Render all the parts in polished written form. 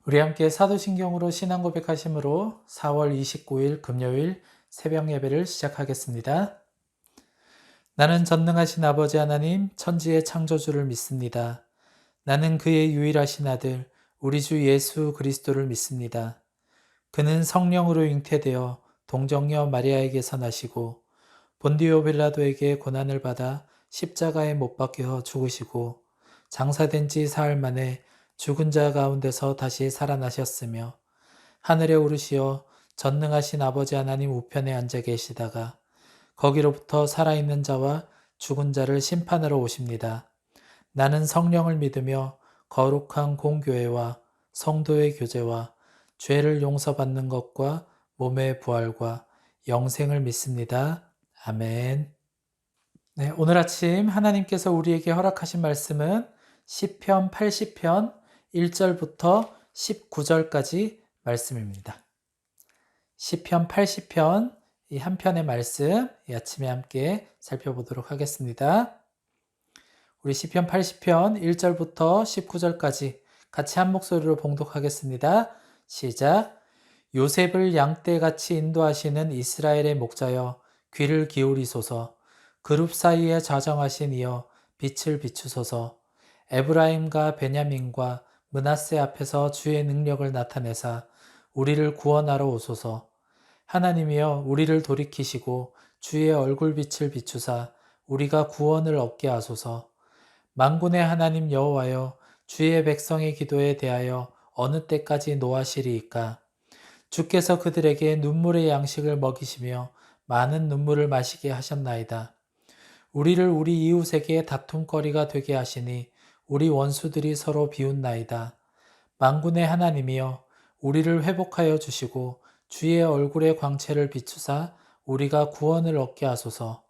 우리 함께 사도신경으로 신앙 고백하심으로 4월 29일 금요일 새벽 예배를 시작하겠습니다. 나는 전능하신 아버지 하나님 천지의 창조주를 믿습니다. 나는 그의 유일하신 아들 우리 주 예수 그리스도를 믿습니다. 그는 성령으로 잉태되어 동정녀 마리아에게서 나시고 본디오 빌라도에게 고난을 받아 십자가에 못 박혀 죽으시고 장사된 지 사흘 만에 죽은 자 가운데서 다시 살아나셨으며 하늘에 오르시어 전능하신 아버지 하나님 우편에 앉아 계시다가 거기로부터 살아있는 자와 죽은 자를 심판하러 오십니다. 나는 성령을 믿으며 거룩한 공교회와 성도의 교제와 죄를 용서받는 것과 몸의 부활과 영생을 믿습니다. 아멘. 네, 오늘 아침 하나님께서 우리에게 허락하신 말씀은 시편 80편 1절부터 19절까지 말씀입니다. 시편 80편 이 한 편의 말씀 이 아침에 함께 살펴보도록 하겠습니다. 우리 시편 80편 1절부터 19절까지 같이 한 목소리로 봉독하겠습니다. 시작. 요셉을 양떼같이 인도하시는 이스라엘의 목자여 귀를 기울이소서. 그룹 사이에 좌정하신 이여 빛을 비추소서. 에브라임과 베냐민과 므낫세 앞에서 주의 능력을 나타내사 우리를 구원하러 오소서. 하나님이여 우리를 돌이키시고 주의 얼굴빛을 비추사 우리가 구원을 얻게 하소서. 만군의 하나님 여호와여 주의 백성의 기도에 대하여 어느 때까지 노하시리이까. 주께서 그들에게 눈물의 양식을 먹이시며 많은 눈물을 마시게 하셨나이다. 우리를 우리 이웃에게 다툼거리가 되게 하시니 우리 원수들이 서로 비웃나이다. 만군의 하나님이여 우리를 회복하여 주시고 주의 얼굴의 광채를 비추사 우리가 구원을 얻게 하소서.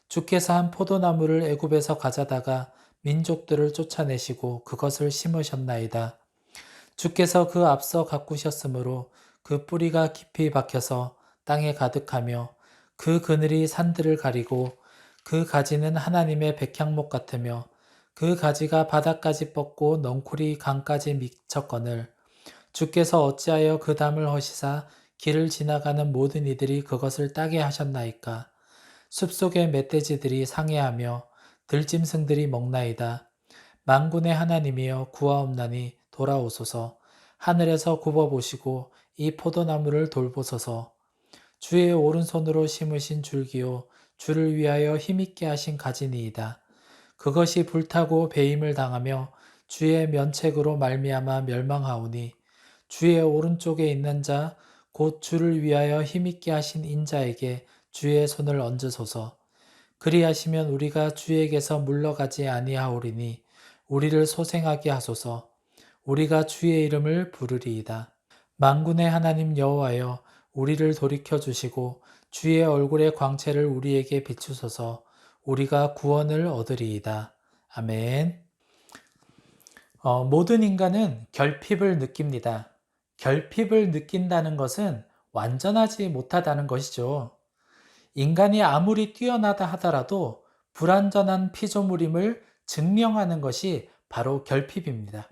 주께서 한 포도나무를 애굽에서 가져다가 민족들을 쫓아내시고 그것을 심으셨나이다. 주께서 그 앞서 가꾸셨으므로 그 뿌리가 깊이 박혀서 땅에 가득하며 그 그늘이 산들을 가리고 그 가지는 하나님의 백향목 같으며 그 가지가 바닥까지 뻗고 넝쿨이 강까지 미쳤거늘 주께서 어찌하여 그 담을 허시사 길을 지나가는 모든 이들이 그것을 따게 하셨나이까. 숲속의 멧돼지들이 상해하며 들짐승들이 먹나이다. 만군의 하나님이여 구하옵나니 돌아오소서. 하늘에서 굽어보시고 이 포도나무를 돌보소서. 주의 오른손으로 심으신 줄기요 주를 위하여 힘있게 하신 가지니이다. 그것이 불타고 배임을 당하며 주의 면책으로 말미암아 멸망하오니 주의 오른쪽에 있는 자 곧 주를 위하여 힘있게 하신 인자에게 주의 손을 얹으소서. 그리하시면 우리가 주에게서 물러가지 아니하오리니 우리를 소생하게 하소서. 우리가 주의 이름을 부르리이다. 만군의 하나님 여호와여 우리를 돌이켜 주시고 주의 얼굴의 광채를 우리에게 비추소서. 우리가 구원을 얻으리이다. 아멘. 모든 인간은 결핍을 느낍니다. 결핍을 느낀다는 것은 완전하지 못하다는 것이죠. 인간이 아무리 뛰어나다 하더라도 불완전한 피조물임을 증명하는 것이 바로 결핍입니다.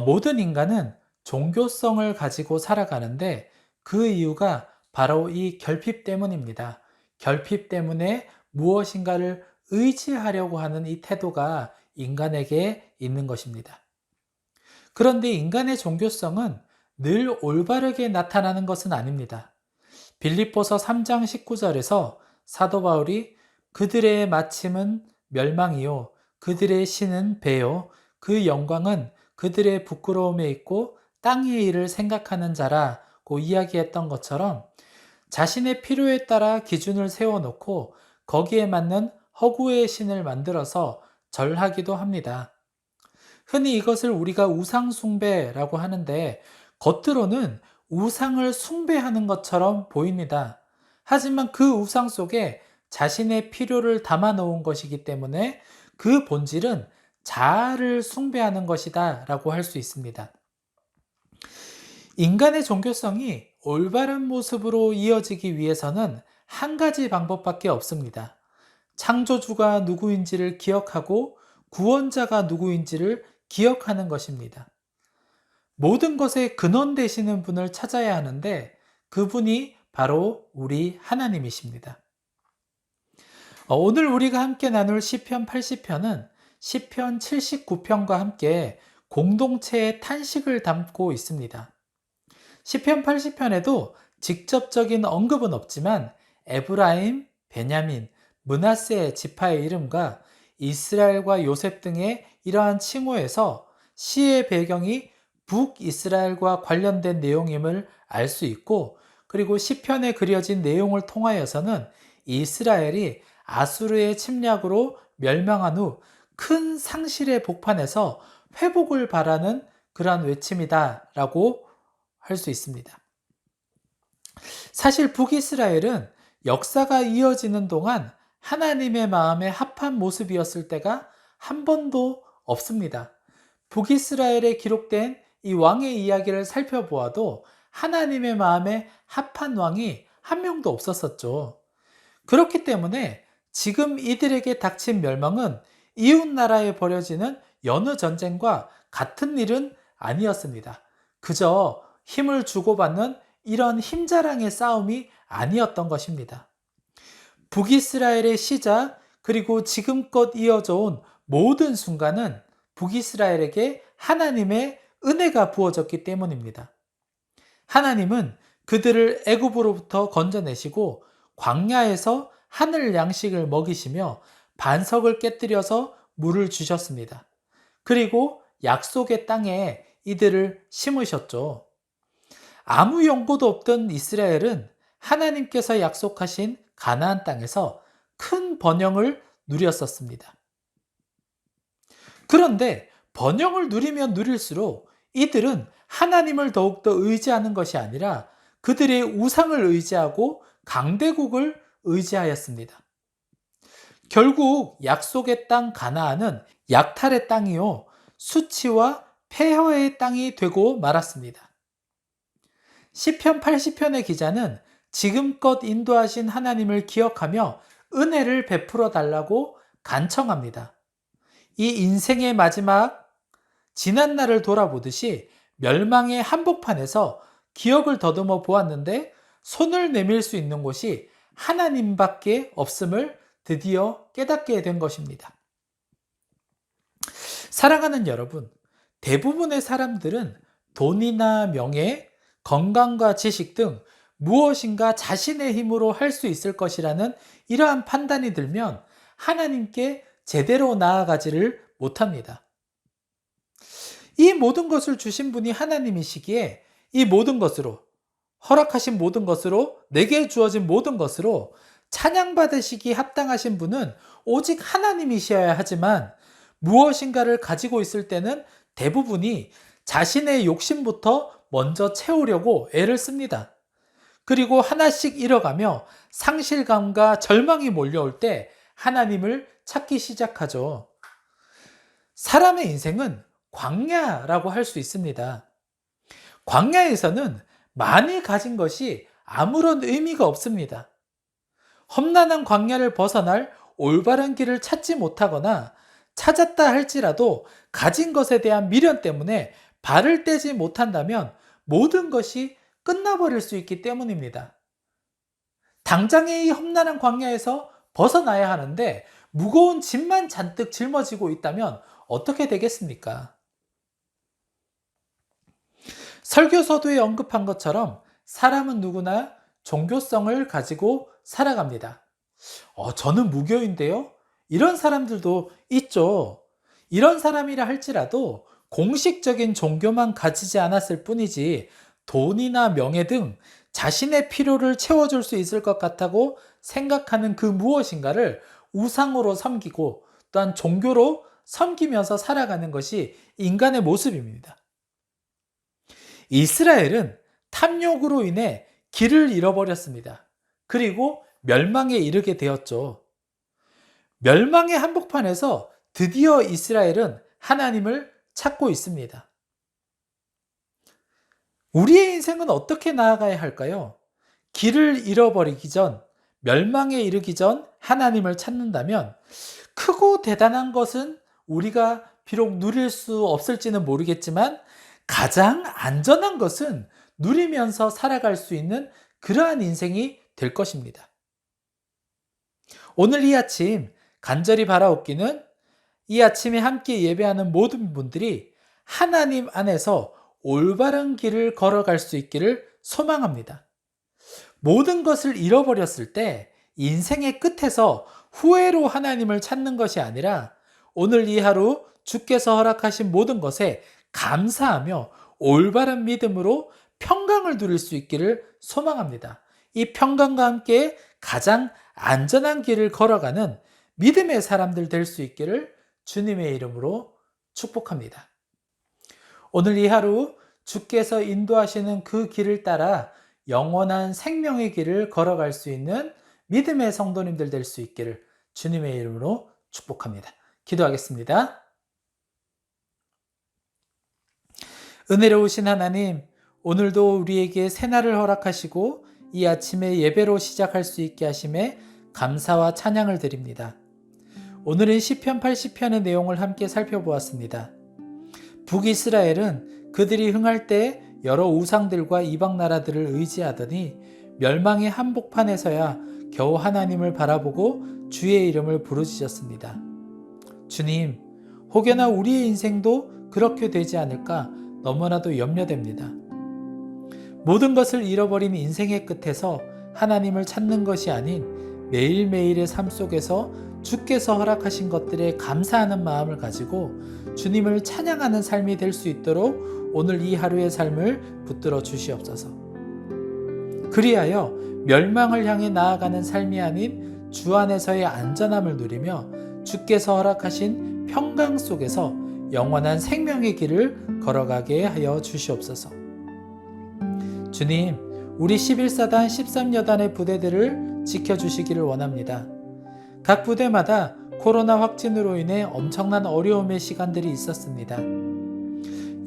모든 인간은 종교성을 가지고 살아가는데 그 이유가 바로 이 결핍 때문입니다. 결핍 때문에 무엇인가를 의지하려고 하는 이 태도가 인간에게 있는 것입니다. 그런데 인간의 종교성은 늘 올바르게 나타나는 것은 아닙니다. 빌립보서 3장 19절에서 사도 바울이 그들의 마침은 멸망이요 그들의 신은 배요 그 영광은 그들의 부끄러움에 있고 땅의 일을 생각하는 자라고 이야기했던 것처럼 자신의 필요에 따라 기준을 세워놓고 거기에 맞는 허구의 신을 만들어서 절하기도 합니다. 흔히 이것을 우리가 우상숭배라고 하는데 겉으로는 우상을 숭배하는 것처럼 보입니다. 하지만 그 우상 속에 자신의 필요를 담아 놓은 것이기 때문에 그 본질은 자아를 숭배하는 것이다 라고 할 수 있습니다. 인간의 종교성이 올바른 모습으로 이어지기 위해서는 한 가지 방법밖에 없습니다. 창조주가 누구인지를 기억하고 구원자가 누구인지를 기억하는 것입니다. 모든 것의 근원 되시는 분을 찾아야 하는데 그분이 바로 우리 하나님이십니다. 오늘 우리가 함께 나눌 시편 80편은 시편 79편과 함께 공동체의 탄식을 담고 있습니다. 시편 80편에도 직접적인 언급은 없지만 에브라임, 베냐민, 므낫세 지파의 이름과 이스라엘과 요셉 등의 이러한 칭호에서 시의 배경이 북이스라엘과 관련된 내용임을 알 수 있고, 그리고 시편에 그려진 내용을 통하여서는 이스라엘이 아수르의 침략으로 멸망한 후 큰 상실의 복판에서 회복을 바라는 그러한 외침이다라고 할 수 있습니다. 사실 북이스라엘은 역사가 이어지는 동안 하나님의 마음에 합한 모습이었을 때가 한 번도 없습니다. 북이스라엘에 기록된 이 왕의 이야기를 살펴보아도 하나님의 마음에 합한 왕이 한 명도 없었었죠. 그렇기 때문에 지금 이들에게 닥친 멸망은 이웃 나라에 벌어지는 여느 전쟁과 같은 일은 아니었습니다. 그저 힘을 주고받는 이런 힘자랑의 싸움이 아니었던 것입니다. 북이스라엘의 시작, 그리고 지금껏 이어져 온 모든 순간은 북이스라엘에게 하나님의 은혜가 부어졌기 때문입니다. 하나님은 그들을 애굽으로부터 건져내시고 광야에서 하늘 양식을 먹이시며 반석을 깨뜨려서 물을 주셨습니다. 그리고 약속의 땅에 이들을 심으셨죠. 아무 연고도 없던 이스라엘은 하나님께서 약속하신 가나안 땅에서 큰 번영을 누렸었습니다. 그런데 번영을 누리면 누릴수록 이들은 하나님을 더욱더 의지하는 것이 아니라 그들의 우상을 의지하고 강대국을 의지하였습니다. 결국 약속의 땅 가나안은 약탈의 땅이요 수치와 폐허의 땅이 되고 말았습니다. 시편 80편의 기자는 지금껏 인도하신 하나님을 기억하며 은혜를 베풀어 달라고 간청합니다. 이 인생의 마지막 지난 날을 돌아보듯이 멸망의 한복판에서 기억을 더듬어 보았는데 손을 내밀 수 있는 곳이 하나님밖에 없음을 드디어 깨닫게 된 것입니다. 사랑하는 여러분, 대부분의 사람들은 돈이나 명예, 건강과 지식 등 무엇인가 자신의 힘으로 할 수 있을 것이라는 이러한 판단이 들면 하나님께 제대로 나아가지를 못합니다. 이 모든 것을 주신 분이 하나님이시기에 이 모든 것으로, 허락하신 모든 것으로, 내게 주어진 모든 것으로 찬양받으시기 합당하신 분은 오직 하나님이셔야 하지만 무엇인가를 가지고 있을 때는 대부분이 자신의 욕심부터 먼저 채우려고 애를 씁니다. 그리고 하나씩 잃어가며 상실감과 절망이 몰려올 때 하나님을 찾기 시작하죠. 사람의 인생은 광야라고 할 수 있습니다. 광야에서는 많이 가진 것이 아무런 의미가 없습니다. 험난한 광야를 벗어날 올바른 길을 찾지 못하거나 찾았다 할지라도 가진 것에 대한 미련 때문에 발을 떼지 못한다면 모든 것이 끝나버릴 수 있기 때문입니다. 당장의 이 험난한 광야에서 벗어나야 하는데 무거운 짐만 잔뜩 짊어지고 있다면 어떻게 되겠습니까? 설교서도에 언급한 것처럼 사람은 누구나 종교성을 가지고 살아갑니다. 저는 무교인데요? 이런 사람들도 있죠. 이런 사람이라 할지라도 공식적인 종교만 가지지 않았을 뿐이지 돈이나 명예 등 자신의 필요를 채워줄 수 있을 것 같다고 생각하는 그 무엇인가를 우상으로 섬기고 또한 종교로 섬기면서 살아가는 것이 인간의 모습입니다. 이스라엘은 탐욕으로 인해 길을 잃어버렸습니다. 그리고 멸망에 이르게 되었죠. 멸망의 한복판에서 드디어 이스라엘은 하나님을 찾고 있습니다. 우리의 인생은 어떻게 나아가야 할까요? 길을 잃어버리기 전, 멸망에 이르기 전 하나님을 찾는다면 크고 대단한 것은 우리가 비록 누릴 수 없을지는 모르겠지만 가장 안전한 것은 누리면서 살아갈 수 있는 그러한 인생이 될 것입니다. 오늘 이 아침 간절히 바라옵기는 이 아침에 함께 예배하는 모든 분들이 하나님 안에서 올바른 길을 걸어갈 수 있기를 소망합니다. 모든 것을 잃어버렸을 때 인생의 끝에서 후회로 하나님을 찾는 것이 아니라 오늘 이 하루 주께서 허락하신 모든 것에 감사하며 올바른 믿음으로 평강을 누릴 수 있기를 소망합니다. 이 평강과 함께 가장 안전한 길을 걸어가는 믿음의 사람들 될 수 있기를 주님의 이름으로 축복합니다. 오늘 이 하루 주께서 인도하시는 그 길을 따라 영원한 생명의 길을 걸어갈 수 있는 믿음의 성도님들 될 수 있기를 주님의 이름으로 축복합니다. 기도하겠습니다. 은혜로우신 하나님, 오늘도 우리에게 새날을 허락하시고 이 아침에 예배로 시작할 수 있게 하심에 감사와 찬양을 드립니다. 오늘은 시편 80편의 내용을 함께 살펴보았습니다. 북이스라엘은 그들이 흥할 때 여러 우상들과 이방 나라들을 의지하더니 멸망의 한복판에서야 겨우 하나님을 바라보고 주의 이름을 부르짖었습니다. 주님, 혹여나 우리의 인생도 그렇게 되지 않을까 너무나도 염려됩니다. 모든 것을 잃어버린 인생의 끝에서 하나님을 찾는 것이 아닌 매일매일의 삶 속에서 주께서 허락하신 것들에 감사하는 마음을 가지고 주님을 찬양하는 삶이 될 수 있도록 오늘 이 하루의 삶을 붙들어 주시옵소서. 그리하여 멸망을 향해 나아가는 삶이 아닌 주 안에서의 안전함을 누리며 주께서 허락하신 평강 속에서 영원한 생명의 길을 걸어가게 하여 주시옵소서. 주님, 우리 11사단 13여단의 부대들을 지켜주시기를 원합니다. 각 부대마다 코로나 확진으로 인해 엄청난 어려움의 시간들이 있었습니다.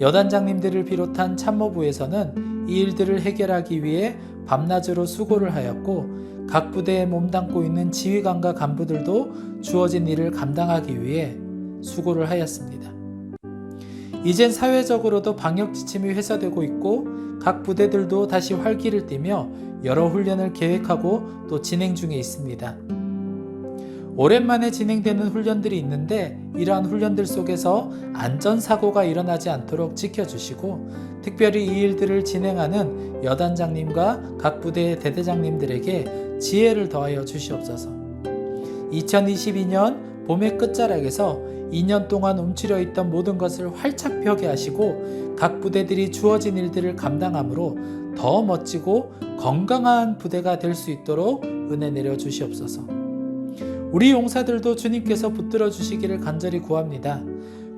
여단장님들을 비롯한 참모부에서는 이 일들을 해결하기 위해 밤낮으로 수고를 하였고 각 부대에 몸담고 있는 지휘관과 간부들도 주어진 일을 감당하기 위해 수고를 하였습니다. 이젠 사회적으로도 방역 지침이 회사되고 있고 각 부대들도 다시 활기를 띠며 여러 훈련을 계획하고 또 진행 중에 있습니다. 오랜만에 진행되는 훈련들이 있는데 이러한 훈련들 속에서 안전사고가 일어나지 않도록 지켜주시고 특별히 이 일들을 진행하는 여단장님과 각 부대의 대대장님들에게 지혜를 더하여 주시옵소서. 2022년 봄의 끝자락에서 2년 동안 움츠려 있던 모든 것을 활짝 펴게 하시고 각 부대들이 주어진 일들을 감당함으로 더 멋지고 건강한 부대가 될 수 있도록 은혜 내려 주시옵소서. 우리 용사들도 주님께서 붙들어 주시기를 간절히 구합니다.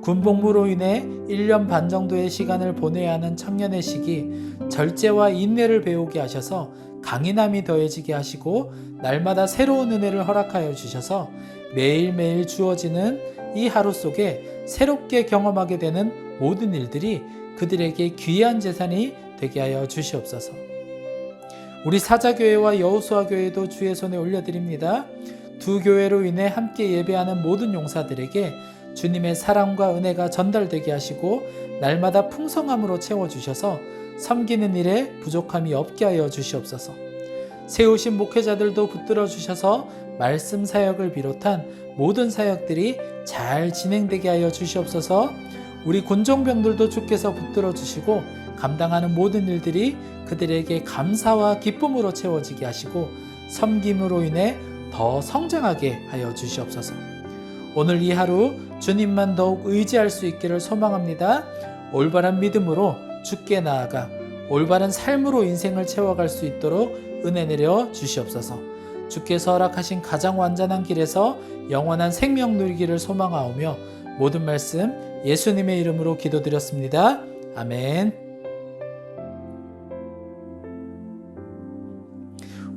군복무로 인해 1년 반 정도의 시간을 보내야 하는 청년의 시기, 절제와 인내를 배우게 하셔서 강인함이 더해지게 하시고 날마다 새로운 은혜를 허락하여 주셔서 매일매일 주어지는 이 하루 속에 새롭게 경험하게 되는 모든 일들이 그들에게 귀한 재산이 되게 하여 주시옵소서. 우리 사자교회와 여호수아교회도 주의 손에 올려드립니다. 두 교회로 인해 함께 예배하는 모든 용사들에게 주님의 사랑과 은혜가 전달되게 하시고 날마다 풍성함으로 채워주셔서 섬기는 일에 부족함이 없게 하여 주시옵소서. 세우신 목회자들도 붙들어 주셔서 말씀 사역을 비롯한 모든 사역들이 잘 진행되게 하여 주시옵소서. 우리 군종병들도 주께서 붙들어 주시고 감당하는 모든 일들이 그들에게 감사와 기쁨으로 채워지게 하시고 섬김으로 인해 더 성장하게 하여 주시옵소서. 오늘 이 하루 주님만 더욱 의지할 수 있기를 소망합니다. 올바른 믿음으로 주께 나아가 올바른 삶으로 인생을 채워갈 수 있도록 은혜 내려 주시옵소서. 주께서 허락하신 가장 완전한 길에서 영원한 생명 누리기를 소망하오며 모든 말씀 예수님의 이름으로 기도드렸습니다. 아멘.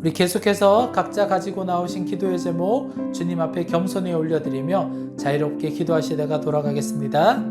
우리 계속해서 각자 가지고 나오신 기도의 제목 주님 앞에 겸손히 올려드리며 자유롭게 기도하시다가 돌아가겠습니다.